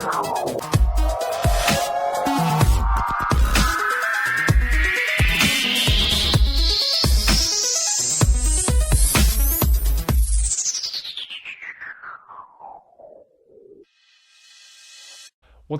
What's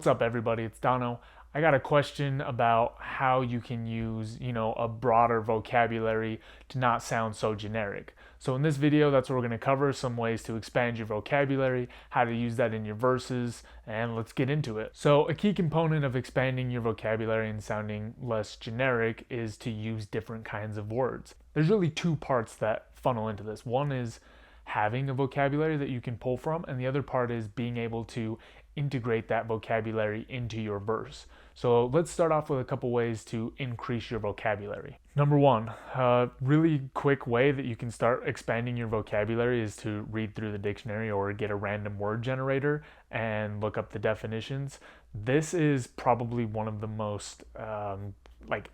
up, everybody? It's Dono. I got a question about how you can use, a broader vocabulary to not sound so generic. So in this video, that's what we're going to cover, some ways to expand your vocabulary, how to use that in your verses, and let's get into it. So a key component of expanding your vocabulary and sounding less generic is to use different kinds of words. There's really two parts that funnel into this. One is having a vocabulary that you can pull from, and the other part is being able to integrate that vocabulary into your verse. So let's start off with a couple ways to increase your vocabulary. Number one, a really quick way that you can start expanding your vocabulary is to read through the dictionary or get a random word generator and look up the definitions. This is probably one of the most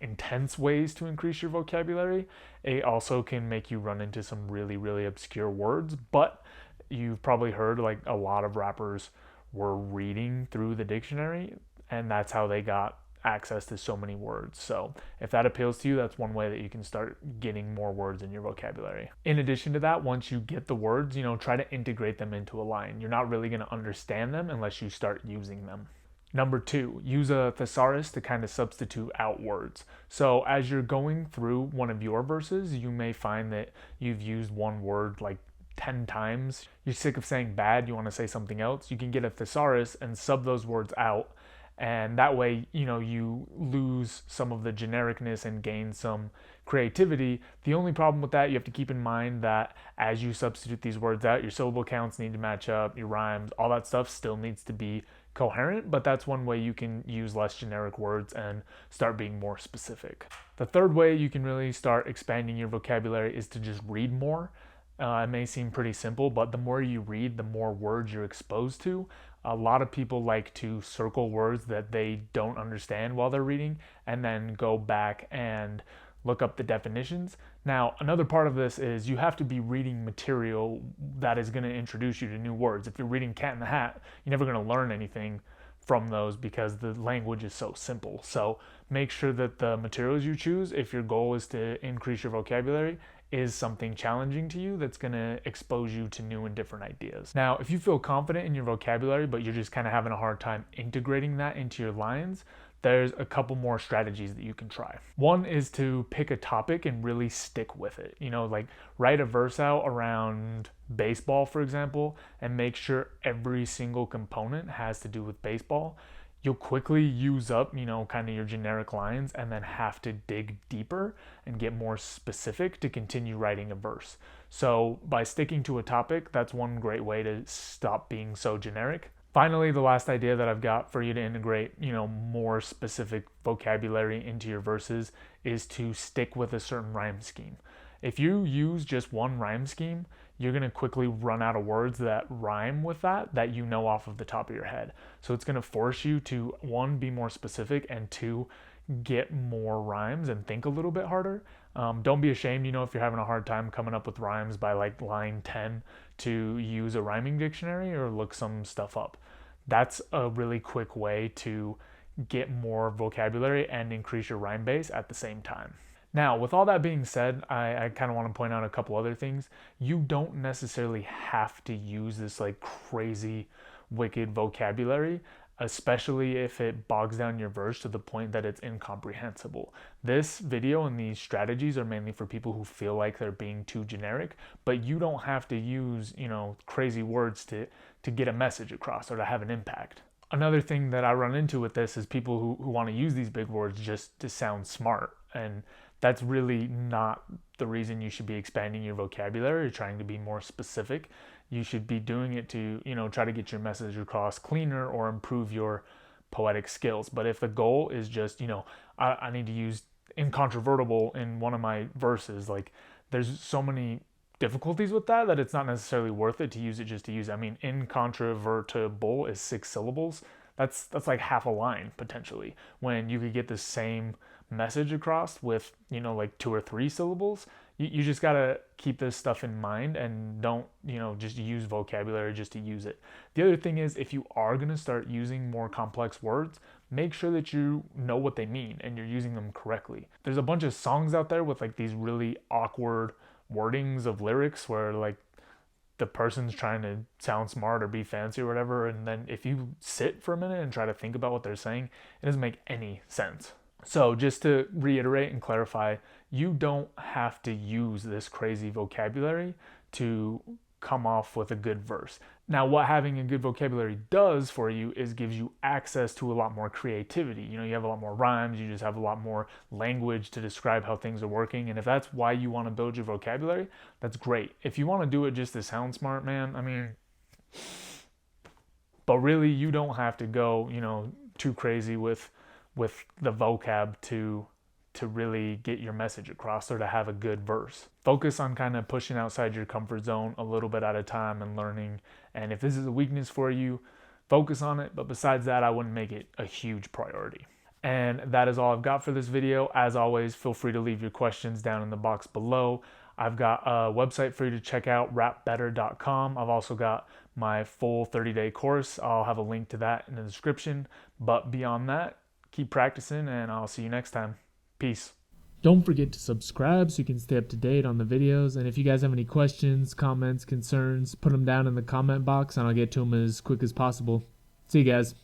intense ways to increase your vocabulary. It also can make you run into some really obscure words, but you've probably heard like a lot of rappers were reading through the dictionary, and that's how they got access to so many words. So if that appeals to you, that's one way that you can start getting more words in your vocabulary. In addition to that, once you get the words, try to integrate them into a line. You're not really going to understand them unless you start using them. Number two, use a thesaurus to kind of substitute out words. So as you're going through one of your verses, you may find that you've used one word like 10 times. You're sick of saying bad, you want to say something else. You can get a thesaurus and sub those words out, and that way, you lose some of the genericness and gain some creativity. The only problem with that, you have to keep in mind that as you substitute these words out, your syllable counts need to match up, your rhymes, all that stuff still needs to be coherent, but that's one way you can use less generic words and start being more specific. The third way you can really start expanding your vocabulary is to just read more. It may seem pretty simple, but the more you read, the more words you're exposed to. A lot of people like to circle words that they don't understand while they're reading and then go back and look up the definitions. Now, another part of this is you have to be reading material that is going to introduce you to new words. If you're reading Cat in the Hat, you're never going to learn anything from those because the language is so simple. So make sure that the materials you choose, if your goal is to increase your vocabulary, is something challenging to you that's going to expose you to new and different ideas. Now, if you feel confident in your vocabulary, but you're just kind of having a hard time integrating that into your lines, there's a couple more strategies that you can try. One is to pick a topic and really stick with it. Like write a verse out around baseball, for example, and make sure every single component has to do with baseball. You'll quickly use up, kind of your generic lines and then have to dig deeper and get more specific to continue writing a verse. So by sticking to a topic, that's one great way to stop being so generic. Finally, the last idea that I've got for you to integrate, more specific vocabulary into your verses is to stick with a certain rhyme scheme. If you use just one rhyme scheme, you're going to quickly run out of words that rhyme with that you know off of the top of your head. So it's going to force you to, one, be more specific, and two, get more rhymes and think a little bit harder. Don't be ashamed, if you're having a hard time coming up with rhymes by like line 10 to use a rhyming dictionary or look some stuff up. That's a really quick way to get more vocabulary and increase your rhyme base at the same time. Now, with all that being said, I kind of want to point out a couple other things. You don't necessarily have to use this like crazy, wicked vocabulary, especially if it bogs down your verse to the point that it's incomprehensible. This video and these strategies are mainly for people who feel like they're being too generic, but you don't have to use, crazy words to get a message across or to have an impact. Another thing that I run into with this is people who want to use these big words just to sound smart, and that's really not the reason you should be expanding your vocabulary or trying to be more specific. You should be doing it to, try to get your message across cleaner or improve your poetic skills. But if the goal is just, I need to use incontrovertible in one of my verses, like there's so many difficulties with that it's not necessarily worth it to use it just to use it. I mean, incontrovertible is 6 syllables. That's like half a line potentially, when you could get the same message across with, like 2 or 3 syllables. You just gotta keep this stuff in mind and don't, just use vocabulary just to use it. The other thing is, if you are gonna start using more complex words, make sure that you know what they mean and you're using them correctly. There's a bunch of songs out there with like these really awkward wordings of lyrics where like the person's trying to sound smart or be fancy or whatever, and then if you sit for a minute and try to think about what they're saying, it doesn't make any sense. So just to reiterate and clarify, you don't have to use this crazy vocabulary to come off with a good verse. Now, what having a good vocabulary does for you is gives you access to a lot more creativity. You have a lot more rhymes, you just have a lot more language to describe how things are working. And if that's why you want to build your vocabulary, that's great. If you want to do it just to sound smart, man, but really you don't have to go, too crazy with the vocab to really get your message across or to have a good verse. Focus on kind of pushing outside your comfort zone a little bit at a time and learning. And if this is a weakness for you, focus on it. But besides that, I wouldn't make it a huge priority. And that is all I've got for this video. As always, feel free to leave your questions down in the box below. I've got a website for you to check out, rapbetter.com. I've also got my full 30-day course. I'll have a link to that in the description. But beyond that, keep practicing and I'll see you next time. Peace. Don't forget to subscribe so you can stay up to date on the videos. And if you guys have any questions, comments, concerns, put them down in the comment box and I'll get to them as quick as possible. See you guys.